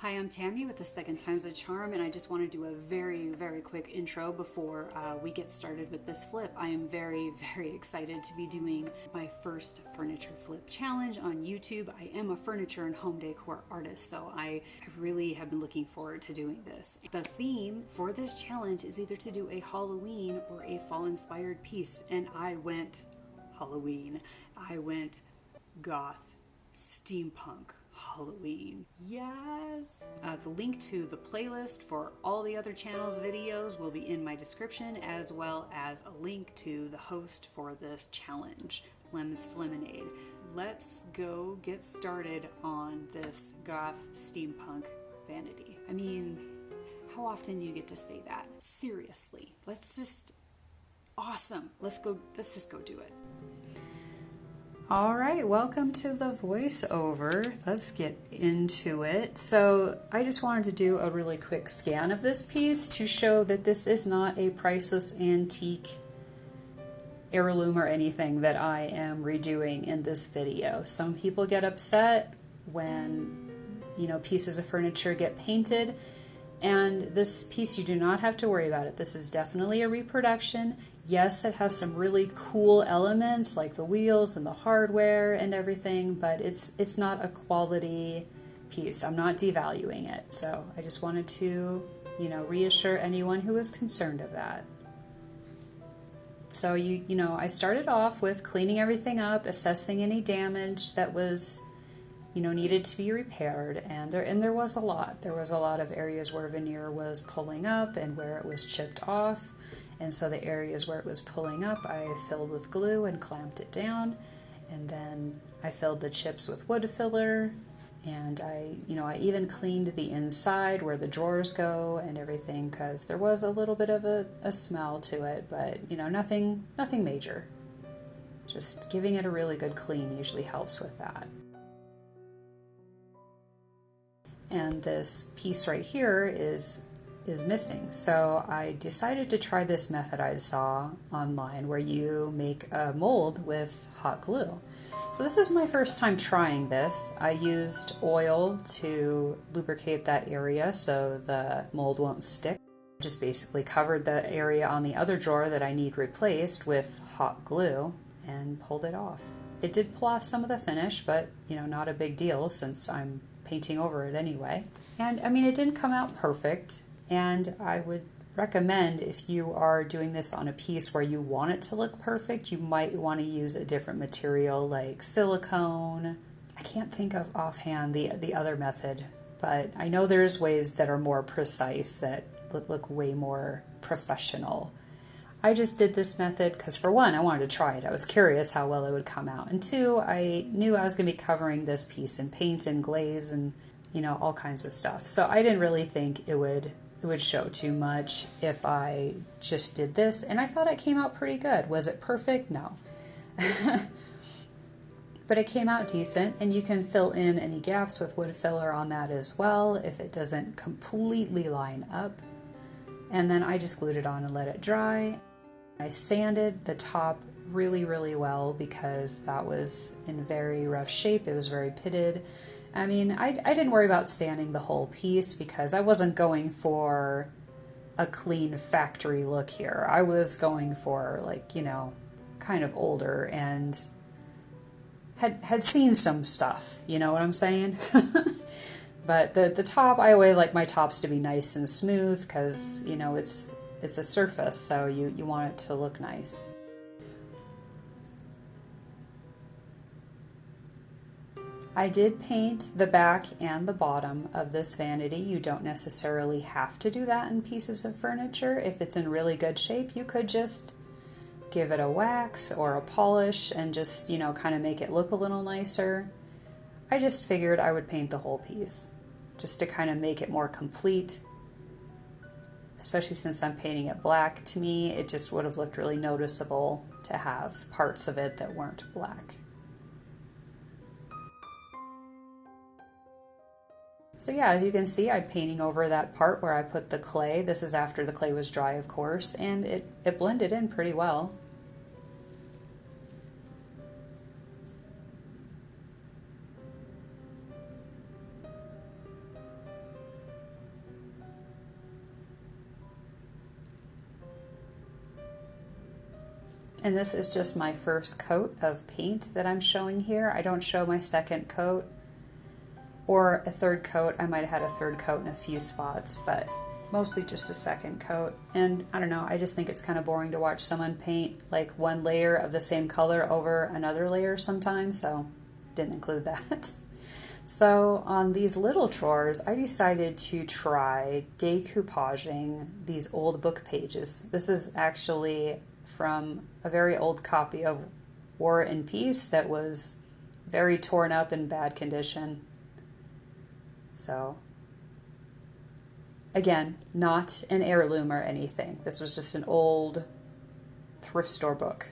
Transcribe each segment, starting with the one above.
Hi, I'm Tammy with The Second Time's a Charm, and I just want to do a very quick intro before we get started with this flip. I am very excited to be doing my first furniture flip challenge on YouTube. I am a furniture and home decor artist, so I really have been looking forward to doing this. The theme for this challenge is either to do a Halloween or a fall-inspired piece, and I went Halloween. I went Goth. Steampunk Halloween. Yes! The link to the playlist for all the other channels' videos will be in my description, as well as a link to the host for this challenge, Lem's Lemonade. Let's go get started on this Goth Steampunk Vanity. I mean, how often do you get to say that? Seriously. Awesome. Let's just go do it. All right, welcome to the voiceover. Let's get into it. So I just wanted to do a really quick scan of this piece to show that this is not a priceless antique heirloom or anything that I am redoing in this video. Some people get upset when, pieces of furniture get painted, and this piece, you do not have to worry about it. This is definitely a reproduction. Yes, it has some really cool elements like the wheels and the hardware and everything, but it's not a quality piece. I'm not devaluing it. So I just wanted to, reassure anyone who is concerned of that. So I started off with cleaning everything up, assessing any damage that was, needed to be repaired, and there was a lot. There was a lot of areas where veneer was pulling up and where it was chipped off. And so the areas where it was pulling up, I filled with glue and clamped it down. And then I filled the chips with wood filler. And I even cleaned the inside where the drawers go and everything, because there was a little bit of a smell to it, but nothing major. Just giving it a really good clean usually helps with that. And this piece right here is missing. So I decided to try this method I saw online where you make a mold with hot glue. So this is my first time trying this. I used oil to lubricate that area so the mold won't stick. Just basically covered the area on the other drawer that I need replaced with hot glue and pulled it off. It did pull off some of the finish, but not a big deal since I'm painting over it anyway. And it didn't come out perfect. And I would recommend, if you are doing this on a piece where you want it to look perfect, you might want to use a different material like silicone. I can't think of offhand the other method, but I know there's ways that are more precise that look way more professional. I just did this method because, for one, I wanted to try it. I was curious how well it would come out. And two, I knew I was going to be covering this piece in paint and glaze and, all kinds of stuff. So I didn't really think it would show too much if I just did this, and I thought it came out pretty good. Was it perfect? No. But it came out decent, and you can fill in any gaps with wood filler on that as well if it doesn't completely line up. And then I just glued it on and let it dry. I sanded the top really well because that was in very rough shape. It was very pitted. I didn't worry about sanding the whole piece because I wasn't going for a clean factory look here. I was going for kind of older and had seen some stuff, you know what I'm saying? But the top, I always like my tops to be nice and smooth because, it's a surface, so you want it to look nice. I did paint the back and the bottom of this vanity. You don't necessarily have to do that in pieces of furniture. If it's in really good shape, you could just give it a wax or a polish and just, kind of make it look a little nicer. I just figured I would paint the whole piece just to kind of make it more complete, especially since I'm painting it black. To me, it just would have looked really noticeable to have parts of it that weren't black. So yeah, as you can see, I'm painting over that part where I put the clay. This is after the clay was dry, of course, and it blended in pretty well. And this is just my first coat of paint that I'm showing here. I don't show my second coat or a third coat. I might have had a third coat in a few spots, but mostly just a second coat. And I don't know, I just think it's kind of boring to watch someone paint like one layer of the same color over another layer sometimes, so didn't include that. So on these little drawers, I decided to try decoupaging these old book pages. This is actually from a very old copy of War and Peace that was very torn up in bad condition. So again, not an heirloom or anything. This was just an old thrift store book.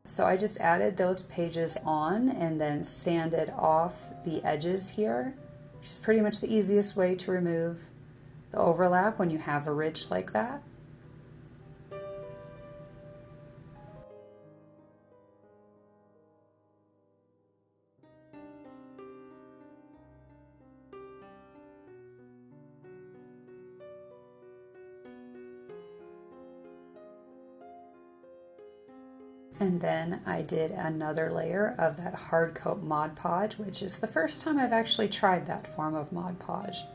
So I just added those pages on and then sanded off the edges here, which is pretty much the easiest way to remove the overlap when you have a ridge like that. And then I did another layer of that hard coat Mod Podge, which is the first time I've actually tried that form of Mod Podge.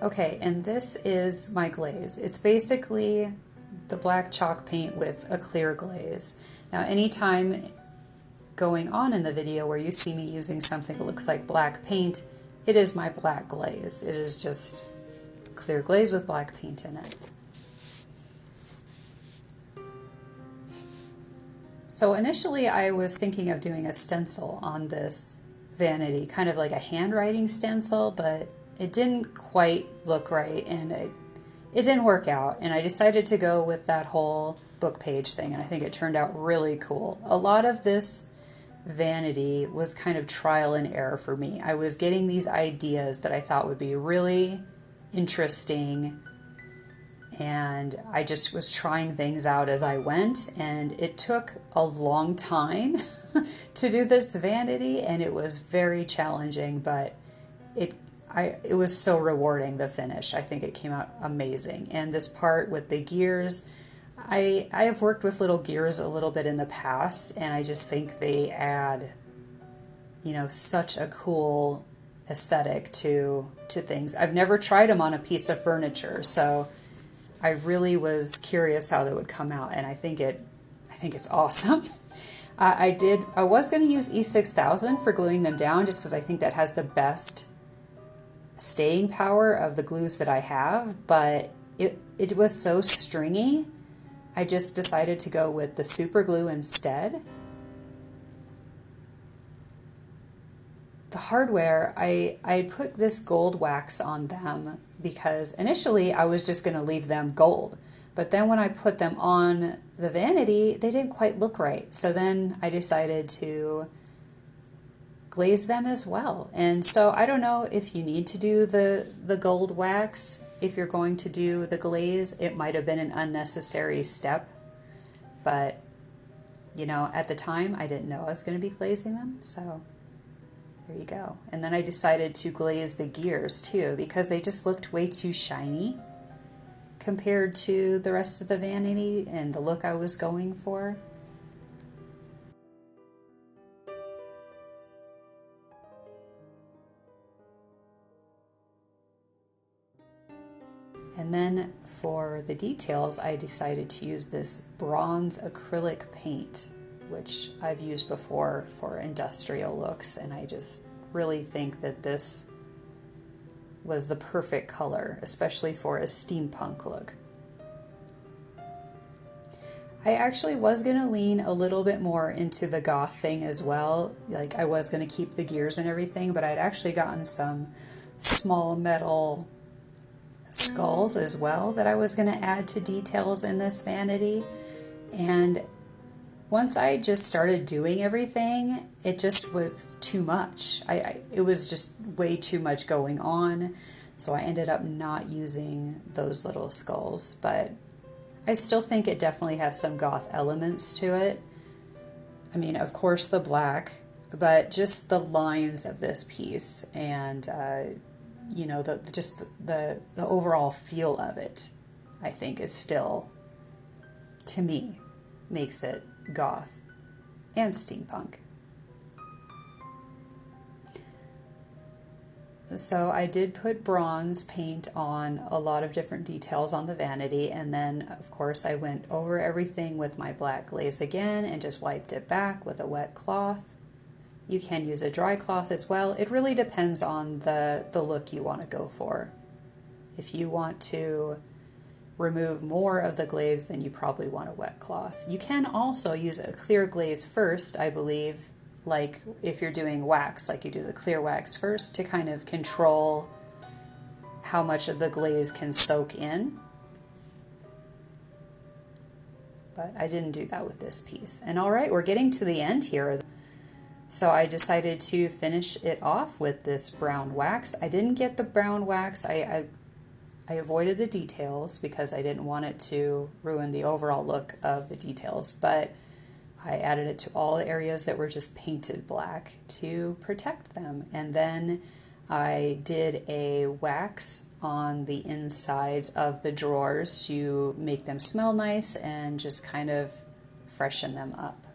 Okay, and this is my glaze. It's basically the black chalk paint with a clear glaze. Now, anytime going on in the video where you see me using something that looks like black paint, it is my black glaze. It is just clear glaze with black paint in it. So initially I was thinking of doing a stencil on this vanity, kind of like a handwriting stencil, but it didn't quite look right and it didn't work out. And I decided to go with that whole book page thing, and I think it turned out really cool. A lot of this vanity was kind of trial and error for me. I was getting these ideas that I thought would be really interesting, and I just was trying things out as I went, and it took a long time to do this vanity, and it was very challenging, but it was so rewarding, the finish. I think it came out amazing. And this part with the gears, I have worked with little gears a little bit in the past, and I just think they add, you know, such a cool aesthetic to things. I've never tried them on a piece of furniture, so I really was curious how they would come out, and I think it's awesome. I was going to use E6000 for gluing them down, just because I think that has the best staying power of the glues that I have, but it was so stringy, I just decided to go with the super glue instead. The hardware, I put this gold wax on them because initially I was just going to leave them gold. But then when I put them on the vanity, they didn't quite look right. So then I decided to glaze them as well. And so I don't know if you need to do the gold wax. If you're going to do the glaze, it might have been an unnecessary step. But, you know, at the time I didn't know I was going to be glazing them. So there you go. And then I decided to glaze the gears too, because they just looked way too shiny compared to the rest of the vanity and the look I was going for. And then for the details, I decided to use this bronze acrylic paint, which I've used before for industrial looks, and I just really think that this was the perfect color, especially for a steampunk look. I actually was going to lean a little bit more into the goth thing as well. Like, I was going to keep the gears and everything, but I'd actually gotten some small metal skulls as well that I was going to add to details in this vanity. And once I just started doing everything, it just was too much. It was just way too much going on, so I ended up not using those little skulls, but I still think it definitely has some goth elements to it. I mean, of course the black but just the lines of this piece and you know, just the overall feel of it, I think is still, to me, makes it goth and steampunk. So I did put bronze paint on a lot of different details on the vanity, and then of course I went over everything with my black glaze again and just wiped it back with a wet cloth. You can use a dry cloth as well. It really depends on the look you want to go for. If you want to remove more of the glaze, then you probably want a wet cloth. You can also use a clear glaze first, I believe, like if you're doing wax, like you do the clear wax first to kind of control how much of the glaze can soak in. But I didn't do that with this piece. And all right, we're getting to the end here. So I decided to finish it off with this brown wax. I didn't get the brown wax. I avoided the details because I didn't want it to ruin the overall look of the details, but I added it to all the areas that were just painted black to protect them. And then I did a wax on the insides of the drawers to make them smell nice and just kind of freshen them up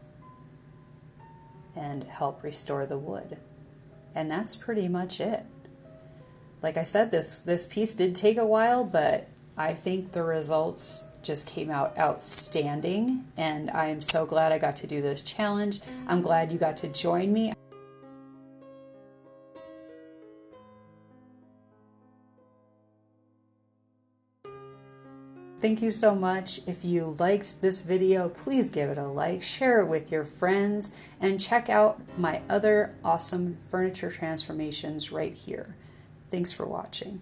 and help restore the wood. And that's pretty much it. Like I said, this piece did take a while, but I think the results just came out outstanding, and I'm so glad I got to do this challenge. I'm glad you got to join me. Thank you so much. If you liked this video, please give it a like, share it with your friends, and check out my other awesome furniture transformations right here. Thanks for watching.